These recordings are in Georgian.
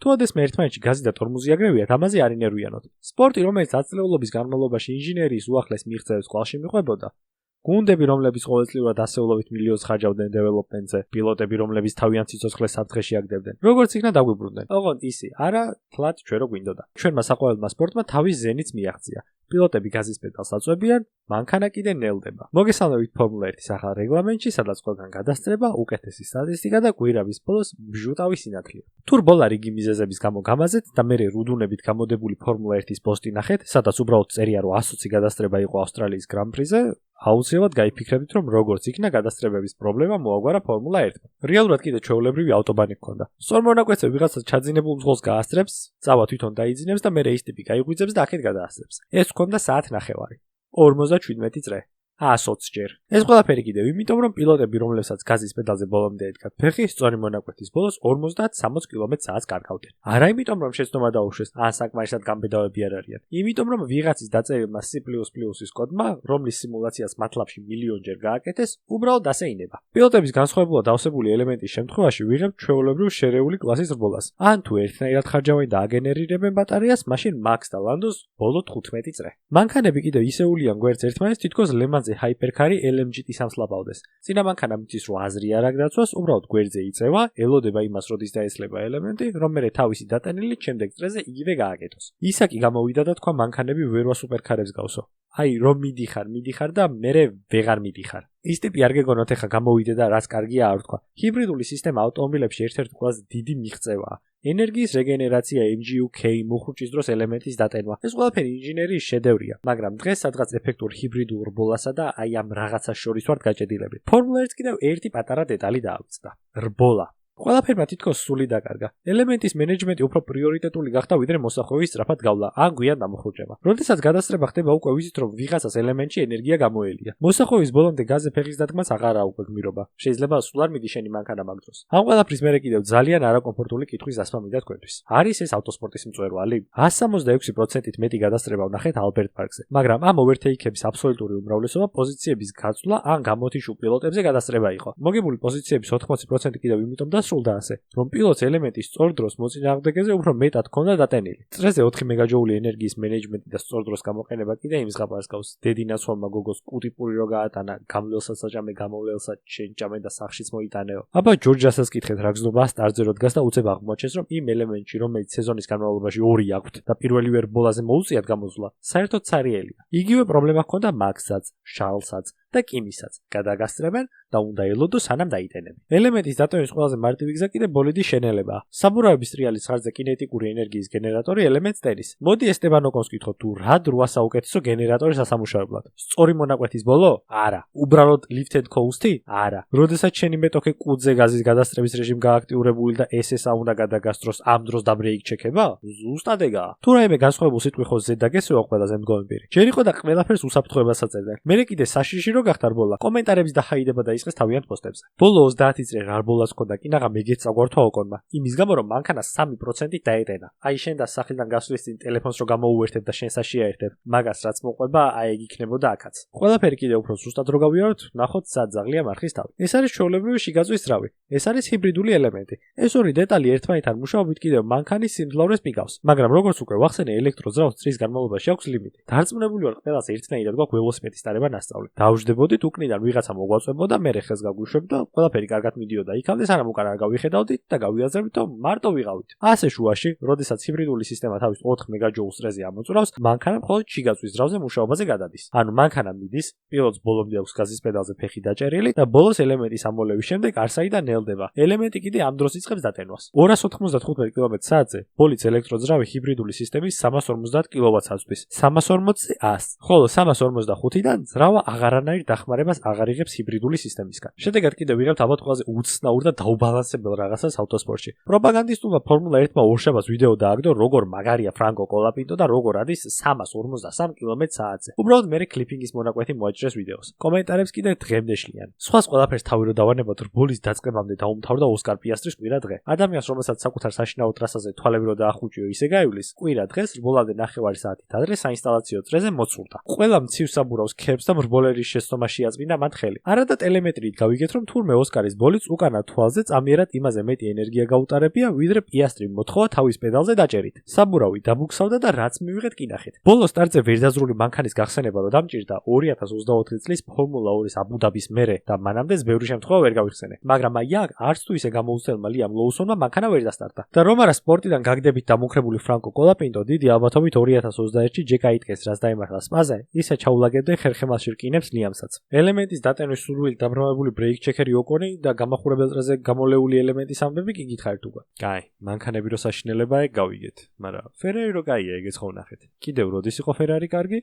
თუ ოდესმე ერთმანეთში გაზი და ტორმუზი აგრევიათ, ამაზე არ ინერვიანოთ. სპორტი, რომელიც ათწლეულობის განმავლობაში ინჟინერიის უახლეს მიღწევებს ყვალში მიყვებოდა, გუნდები, რომლებიც ყოველწლიურად ასეულობით მილიონს ხარჯავდნენ დეველოპმენტზე, პილოტები, რომლებიც თავიანთ სიცოცხლეს საფრთხეში აგდებდნენ. როგორც იქნა დაგვიბრუნდნენ. ოღონდ ისი, არა, თლად ჩვენ რო გვინდოდა. ჩვენმა საყოველმა სპორტმა თავის ზენიც მიაღწია. პილოტები გაზის პედალს აწვევიან, მანქანა კიდე ნელდება. მოგესალმებით ფორმულა 1-ის ახალ რეგლამენტში, სადაც ყველგან გადასწრება, უკეთესი სტატისტიკა და კვირავის ბოლოს ბჟუტავი სინათლე. თუ რბოლა რიგი მიზეზების გამო გამაზეთ და მე რუდუნებით გამოდებული ფორმულა 1-ის პოსტი ნახეთ, სადაც უბრალოდ წერია, რომ 120 გადასწრება იყო ავსტრალიის გრან-პრიზე, აუცილებლად გაიფიქრებით, რომ როგორც იქნა გადასწრებების პრობლემა მოაგვარა ფორმულა 1-მა. რეალურად კიდე ჩვეულებრივი ავტობანი ჰქონდა. სწორ მონაკვეთზე ვიღაცა ჩაძინებულ მძღოლს გაასწრებს, წავა თვითონ დაიძინებს და მერე ის ტიპი გაიღვიძებს და აქეთ გადაასწრებს. ეს ჰქონდა საათნახევარი. 57 წრე. 120 ჯერ. ეს ყველაფერი კიდევ იმიტომ, რომ პილოტები, რომლებსაც გაზის პედალზე ბოლომდე ედგათ ფეხი, სწორი მონაკვეთის ბოლოს 50-60 კმ/სთ კარგავდნენ. არა იმიტომ, რომ შეცდომა დაუშვეს, ან საკმარისად გამბედავები არ არიან. იმიტომ, რომ ვიღაცის დაწერილმა C++-ის კოდმა, რომლის სიმულაციას MATLAB-ში მილიონჯერ გააკეთეს, უბრალოდ ასე ინება. პილოტების განსხვავებულად დავსებული ელემენტის შემთხვევაში ვიღებთ ჩვეულებრივ შერეული კლასის რბოლას. ან თუ ერთნაირად ხარჯავენ და აგენერირებენ ბატარეას, მაშინ Max და Landus ბოლო 15 წრე. მანქანები კიდევ ისეულიან გვერდს ერთმანეთს, თითქოს ლემანზე ჰაიპერკარი LMGT-ს ამსლაბავდეს. წინა მანქანამ იცის, რომ აზრი არ აგდაცვას, უბრალოდ გვერდზე იწევა, ელოდება იმას, როდის დაესლება ელემენტი, რომ მერე თავისი დატანილი შემდეგ წრეზე იგივე გააკეთოს. ისა კი გამოვიდა და თქვა მანქანები ვერ ვასუპერკარებს გავსო. აი, რომ მიდიხარ და მერე ვეღარ მიდიხარ. ის ტიპი არ გეგონოთ ეხა გამოვიდე და რაც კარგია არ ვთქვა. ჰიბრიდული სისტემა ავტომობილებში ერთ-ერთი ყველაზე დიდი მიღწევაა. ენერგიის რეგენერაცია, MGU-K, მუხრუჭის დროს ელემენტის დატენვა. ეს ყველაფერი ინჟინერიის შედევრია, მაგრამ დღეს სადღაც ეფექტურ ჰიბრიდულ რბოლასა და აი ამ რაღაცას შორის ვართ გაჭედილები. ფორმულა 1 კიდევ ერთი პატარა დეტალი დაავწდა. რბოლა. ყველაფერმა თითქოს სული დაკარგა. ელემენტის მენეჯმენტი უფრო პრიორიტეტული გახდა, ვიდრე მოსახვევის სწრაფად გავლა, ან გვიან დამოხრუჭება. როდესაც გადასწრება ხდება, უკვე ვიცით, რომ ვიღაცას ელემენტში ენერგია გამოელია. მოსახვევის ბოლომდე გაზზე ფეხის დადგმას აღარა უკვე გმირობა. შეიძლება სულ არ მიდი შენი მანქანა მაგ დროს. ამ ყველაფრის მერე კიდევ ძალიან არაკომფორტული კითხვის დასმა მინდა თქვენთვის. არის ეს ავტოსპორტის მწვერვალი? 166%-ით მეტი გადასწრება ვნახეთ ალბერტ პარკზე, მაგრამ ამ ოვერთეიქების აბსოლუტური უმრავლესობა პოზიციების გაცვლა ან გამოთიშულ პილოტებზე გადასწრება იყო. მოგებული პოზიციების 80% კიდევ იმიტომ დასრულდა ასე, რომ პილოტს ელემენტის სწორ დროს მოწინააღმდეგეზე უფრო მეტად ჰქონდა დატენილი. წრეზე 4 მეგაჯოული ენერგიის მენეჯმენტი და სწორ დროს გამოყენება კიდე იმ ზღაპარს გავს. დედინაცვალმა გოგოს კუტიპური რო გაატანა, გამლელსაც საჭამე გამოვლელსაც შეჭამე და სახშიც მოიტანეო. აბა ჯორჯასაც კითხეთ რა გზნობა სტარტზე რო დგას და უცებ აღმოჩენს, რომ იმ ელემენტში, რომელიც სეზონის განმავლობაში 2 აქვთ და პირველივე რბოლაზე მოუწიათ გამოსვლა, საერთოდ ცარიელია. იგივე პრობლემა ჰქონდა Max-საც, Charles-საც და კიმისაც. გადაგასწრებენ და უნდა ელოდო სანამ დაიტენებენ. ელემენტის დატოვების ყველაზე მარტივი გზა კიდე ბოლიდის შენელებაა. საბურავების ტრიალის ხარჯზე კინეტიკური ენერგიის გენერატორი ელემენტს ტენის. მოდი ესტებანოკონს ვკითხოთ, თუ რა დროა საუკეთესო გენერატორი სასამუშაებლად. სწორი მონაკვეთის ბოლო? არა. უბრალოდ lift and coast-ი? არა. როდესაც შენი მეტოქე კუდზე გაზის გადასწრების რეჟიმი გააქტიურებული და SS-ა უნდა გადაგასწროს, ამ დროს და ბრეიქ ჩექება? ზუსტად ეგაა. თუ რაიმე განსხვავებულ სიტყვი ხო ზედაგესვეო ყველაზე მდგომი პირი. ჯერ იყო და ყველაფერს უსაფრთხოებას აწერდნენ. მერე კიდე საშიში რო გახდა რბოლა, კომენტარების დახაიდება დაიწყეს თავიანთ პოსტებზე. ბოლო 30 წრე რა რბოლას ჰქონდა კი ნაღა მეგეც წაგვართვა ოკონმა. იმის გამო რომ მანქანა 3%-ით დაეტენა. აი შენ და სახლიდან გასვლის წინ ტელეფონს რო გამოუერთებ და შენ საშიაერთებ, მაგას რაც მოყვება, აი ეგ იქნებოდა აქაც. ყველაფერი კიდე უფრო ზუსტად რო გავიაროთ, ნახოთ საძაღლია მარხის თავი. ეს არის ჩვეულებრივი შიგაწვის ძრავი. ეს არის ჰიბრიდული ელემენტი. ეს ორი დეტალი ერთმანეთთან მუშაობით კიდევ მანქანის სიმძლავრეს მიგავს. მაგრამ როგორც უკვე ვახსენე, ელექტროძრავს წრის განმავლობაში აქვს ლიმიტი. დარწმუნებული ვარ, ყველას ერთნაირად გვაქვს ველოსიპედის ტარება ნასწავლი. დავждებოდით უკნიდან ვიღაცა მოგვაწვებოდა, მე ხელს გაგვიშვებ და ყველაფერი კარგად მიდიოდა იქამდე, სანამ უკან არ გავიხედავდით და გავიაზრებთ, რომ მარტო ვიღავით. ასე შუაში, როდესაც ჰიბრიდული სისტემა თავის 4 მეგაჯოულს წრეზე ამოწურავს, მანქანა მხოლოდ შიგაწვის ძრავზე მუშაობაზე გადადის. ანუ მანქანა მიდის, პილოტს ბოლომდე აქვს გაზის პედალზე ფეხი დაჭერილი და ბოლოს ელემენტის ამოლევის შემდეგ არსაიდან ნელდება. ელემენტი კიდე ამ დროს იწყებს დატენვას. 295 კმ/სთ-ზე ბოლიც ელექტროძრავი ჰიბრიდული სისტემის 350 კილოვატს აწვდის. 340-ზე 100, ხოლო 355-დან ძრავა აღარანაირ დახმარებას აღარ იღებს ჰიბრიდული სისტემისგან. შედეგად კიდევ ვიღებთ ალბათ ყველაზე უცნაურ და დაუბალანსებელ რაღაცას ავტოსპორტში. პროპაგანდისტულმა ფორმულა 1-მა ორშაბათს ვიდეო დააგდო, როგორ მაგარია ფრანკო კოლაპინტო და როგორ არის 353 კმ/სთ-ზე. უბრალოდ მე კლიპინგის მონაკვეთი მოაჭრეს ვიდეოს. კომენტარებს კიდევ დღემდე შლიან. სხვას ყველაფერს თავი რო დავანებოთ, რბოლის დაწყებამდე დაუმთავრდა ოსკარ პიასტრის კვირა დღე. ადამიანს, რომელსაც საკუთარ საშინაო ტრასაზე თვალები რო დაახუჭიო, ისე გაივლის, კვირა დღეს რბოლამდე ნახევარი საათით ადრე საინსტალაციო წრეზე მოცურდა. ყველა მცირ საბურავს ქერბს და რბოლერის შეცდომა შეაწმინდა მათ ხელი. არადა ტელემეტრიით გავიგეთ, რომ თურმე ოსკარის ბოლიც უკანა თვალზე წამიერად იმაზე მეტი ენერგია გაუტარებია, ვიდრე პიასტრი მოთხოვა თავის პედალზე დაჭერით. საბურავი დაბუქსავდა და რაც მივიღეთ კიდახით. ბოლო სტარტზე ვერდაზრული მანქანის გახსენება რო დამჭირდა 2024 წლის ფორმულა 2-ის აბუ-დაბის მერე და მანამდეც ბევრი შემთხვევა ვერ გავიხსენე. მაგრამ აი აქ არც თუ ისე გამოუცდელმა liam lawsonმა მანქანა ვერ დასტარტა. და რომ არა სპორტიდან გაგდებით დამუქრებული ფრანკო კოლაპინტო დიდი ალბათობით 2021-ში ჯეკ აიტკეს რაც დაიმართა სპაზე, ისე ჩაულაგებდნენ ხერხემალში რკინებს liamსაც. ელემენტის დატენვის სურვილით დაბრმავებული ბრეიქ ჩეკერი ოკონი და გამახურებელ წრეზე გამოლეული ელემენტის ამბები კი გითხარით უკვე. კაი, მანქანები რო საშინელებაა ეგ გავიგეთ, მაგრამ ფერარი რო კაია ეგეც ხო ვნახეთ. კიდევ როდის იყო ფერარი კარგი?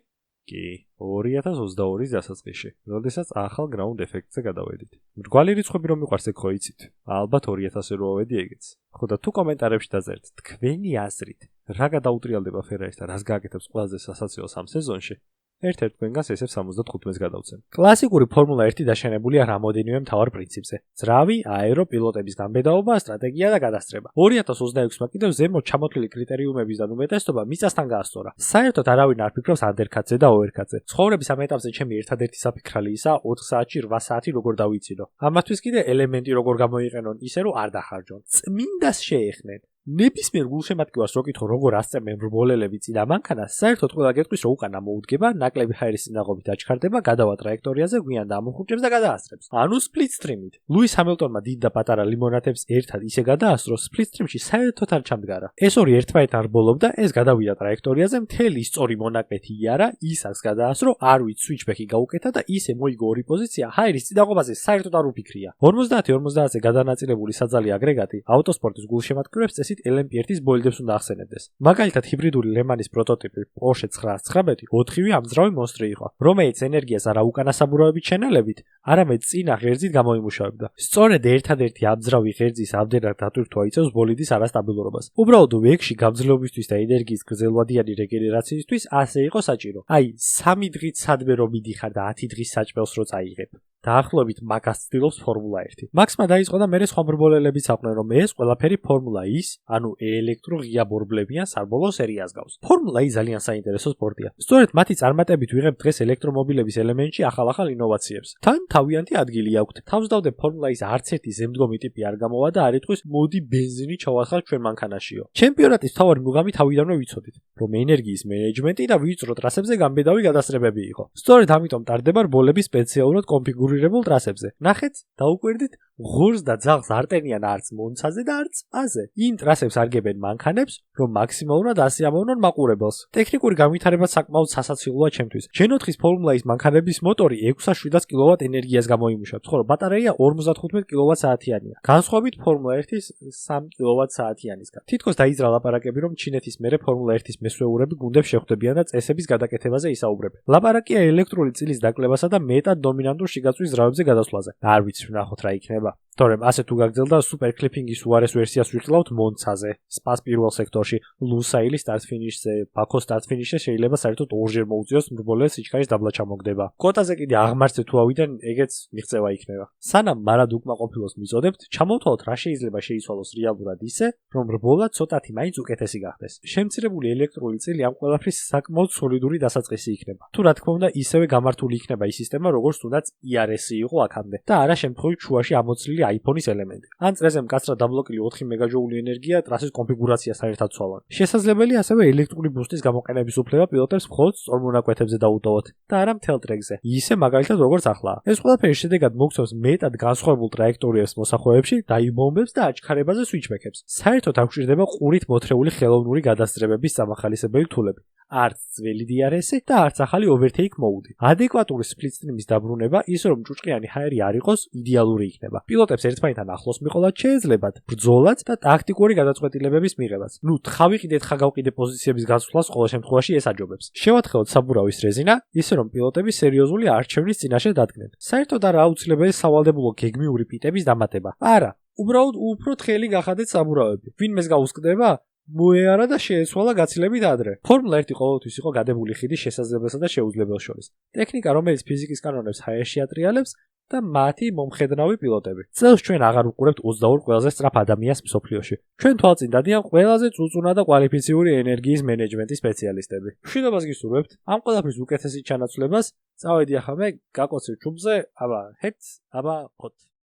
კი, 2022-ის დასაწყისში, როდესაც ახალ ground effect-ზე გადავედით. მრგვალი რიცხვები რომ მიყვარს ეგ ხო იცით? ალბათ 2000-ზე რო ავედი ეგეც. ხო და თუ კომენტარებში დაწერთ თქვენი აზრით, რა გადაუტრიალდება ფერარის და რას გააკეთებს ყველაზე სასაცილოს ამ სეზონში? ერთ-ერთ თქვენგანს SF75-ს გადავცემ. კლასიკური ფორმულა 1 დაშენებულია რამოდენიმე მთავარ პრინციპზე: ძრავი, აერო, პილოტების განბედაობა, სტრატეგია და გადასწრება. 2026-მა კიდევ ზემოთ ჩამოთვლილი კრიტერიუმების და უმეტესობა მიწასთან გაასწორა. საერთოდ არავინ არ ფიქრობს ანდერკატზე და ოვერკატზე. ცხოვრების ამ ეტაპზე ჩემი ერთადერთი საფიქრალი ისაა 4 საათში 8 საათი როგორ დავიცინო. ამათთვის კიდე ელემენტი როგორ გამოიყენონ, ისე რომ არ დახარჯონ. წმინდას შეეხნენ. ნებისმიერ გულშემატკივარს რო კითხო როგორ ასწემენ მრბოლელები წინა მანქანას, საერთოდ ყველა გეტყვის რომ უკანა მოუდგება, ნაკლები ჰაერის წინაღობით აჩქარდება, გადავა ტრაექტორიაზე, გვიან დამუხურჭებს და გადაასწრებს. ანუ სპლიტ სტრიმით. ლუის ჰამილტონმა დიდ და პატარა ლიმონათებს ერთად ისე გადაასწრო, სპლიტ სტრიმში საერთოდ არ ჩამდგარა. ეს ორი ერთმანეთთან რბოლობდა, ეს გადავიდა ტრაექტორიაზე, მთელი სწორი მონაკვეთი იარა, ისას გადაასწრო, არ ვიცი სუიჩბექი გაუკეთა და ისე მოიგო ორი პოზიცია, ჰაერის წინაღობაზე საერთოდ არ უფიქრია. 50-50-ზე გადანაწილებული საძალი აგრეგატი ავტოსპორტის გულშემატკივრებს წესით LMP1-ის ბოლიდებს უნდა ახსენებდეს. მაგალითად, ჰიბრიდული ლემანის პროტოტიპი Porsche 919 4-ვე ამძრავი მონსტრი იყო, რომელიც ენერგიას არა უკანა საბურავებით შენელებით, არამედ წინა ღერძით გამოიმუშავებდა. სწორედ ერთადერთი ამძრავი ღერძის ამდენად დატვირთვა იწევს ბოლიდის არასტაბილურობას. უბრალოდ ვეგში გამძლეობისთვის და ენერგიის გრძელვადიანი რეგენერაციისთვის ასე იყო საჭირო. აი, 3 დღით სადმე რომ მიდიხარ და 10 დღის საჭმელს რო წაიღებ. დაახლოებით მაგას ცდილობს ფორმულა 1. მაქსმა დაიწყო და მერე სხვა მრბოლელებიც აყვნენ, რომ ეს ყველაფერი ფორმულა ის, ანუ ელექტროღია ბორბლებიან საბოლოო სერიას გავს. ფორმულა ის ძალიან საინტერესო სპორტია. სწორედ მათი წარმატებით ვიღებთ დღეს ელექტრომობილების ელემენტში ახალ-ახალ ინოვაციებს. თან თავიანთი ადგილი აქვთ. თავს დავდე ფორმულა ის არც ერთი ზემდგომი ტიპი არ გამოვა და არ იტყვის მოდი ბენზინი ჩავახალ ჩვენ მანქანაშიო. ჩემპიონატის თავარი მუღამი თავიდანვე ვიცოდით, რომ ენერგიის მენეჯმენტი და ვიწრო ტრასებზე გამბედავი გადასწრებები იყო. სწორედ ამიტომ ტარდება რბოლები სპეციალურად კონფიგურირებულ ტრასებზე. ნახეთ, დაუკვირდით, ღორს და ძაღლს არ ტენიან არც მონცაზე და არც აზე. იმ ტრასებს არგებენ მანქანებს, რომ მაქსიმალურად ასიამოვნონ მაყურებელს. ტექნიკური განვითარება საკმაოდ სასაცილოა ჩემთვის. ჯენოთხის ფორმულა-ის მანქანების მოტორი 607 კილოვატ ენერგიას გამოიმუშავებს, ხოლო ბატარეა 55 კილოვატ-საათიანია. განსხვავებით ფორმულა 1-ის 3 კილოვატ-საათიანისგან. თითქოს დაიძრა ლაპარაკები, რომ ჩინეთის მერე ფორმულა 1-ის მესვეურები გუნდებს შეხვდებიან და წესების გადაკეთებაზე ისაუბრებენ. ლაპარაკია ელექტრული წილის დაკლებასა და მეტად დომინანტურ შიგაწვის ძრავებზე გადასვლაზე. არ ვიცი, ვნახოთ რა იქნება. თორემ ასე თუ გაგრძელდა სუპერ კლიპინგის უარეს ვერსიას ვიყლავთ მონცაზე, სპას პირველ სექტორში, ლუსაილის სტარტ-ფინიშზე, ბაქოს სტარტ-ფინიშზე შეიძლება საერთოდ ორჯერ მოუწიოს მრბოლელს სიჩქარის დაბლა ჩამოგდება. კოტაზე კიდე აღმართზე თუ ავიდან, ეგეც მიღწევა იქნება. სანამ მარად უკმაყოფილოს მიწოდებთ, ჩამოვთვალოთ რა შეიძლება შეიცვალოს რეალურად ისე, რომ რბოლა ცოტათი მაინც უკეთესი გახდეს. შემცირებული ელექტრული წილი ამ ყველაფრის საკმაოდ სოლიდური დასაწყისი იქნება. თუ რა თქმა უნდა, ისევე გამართული იქნება ის სისტემა, როგორც თუნდაც ERS-ი იყო აქამდე და არა შემთხვევით შუაში ამოცლილი iPhone-ის ელემენტი. ან წრეზე მკაცრად დაბლოკილი 4 მეგაჯოული ენერგია ტრასის კონფიგურაცია საერთოდ ცვალონ. შესაძლებელია ასევე ელექტრული ბუსტის გამოყენების უფლება პილოტებს მხოლოდ სწორ მონაკვეთებზე დაუტოვოთ და არა მთელ ტრეკზე. ისე მაგალითად როგორც ახლა. ეს ყველაფერი შედეგად მოგცემს მეტად განსხვავებულ ტრაექტორიებს მოსახვევებში, დაიბომბებს და აჩქარებაზე სუიჩბექებს. საერთოდ არ გვჭირდება ყურით მოთრეული ხელოვნური გადასწრებების სამახალისებელი თულები. არც ძველი DRS-ი და არც ახალი overtake mode. ადეკვატური split stream-ის დაბრუნება, ისე რომ ჭუჭყიანი ჰაერი არ იყოს, იდეალური იქნება. პილოტებს ერთმანეთთან ახლოს მიყოლად შეეძლებათ ბრძოლაც და ტაქტიკური გადაწყვეტილებების მიღებაც. თხავი ყიდეთ ხაგავყიდე პოზიციების გაცვლას ყოველ შემთხვევაში ეს აჯობებს. შევათხელოთ საბურავის რეზინა, ისე რომ პილოტები სერიოზული არჩევნის წინაშე დადგნენ. საერთოდ არა აუცილებელი სავალდებულო გეგმიური პიტების დამატება. არა, უბრალოდ უფრო თხელი გახადეთ საბურავები. ვინმეს გაუსკდება? მოეარა და შეეცვალა გაცილებით ადრე. ფორმულა 1 ყოველთვის იყო გადებული ხიდის შესაძლებელსა და შეუძლებელს შორის. ტექნიკა, რომელიც ფიზიკის კანონებს ჰაერში ატრიალებს, და მათი მომხედრავი პილოტები. წელს ჩვენ აღარ ვუყურებთ 22 ყველაზე სწრაფ ადამიანს მსოფლიოში. ჩვენ თვალწინ დადიან ყველაზე წუწუნა და კვალიფიციური ენერგიის მენეჯმენტის სპეციალისტები. მშვიდობას გისურვებთ. ამ ყველაფრის უკეთესი ჩანაცვლებას წავედი ახლა მე გაკოცებ ჩუბზე, აბა ჰერც, აბა ხოთ.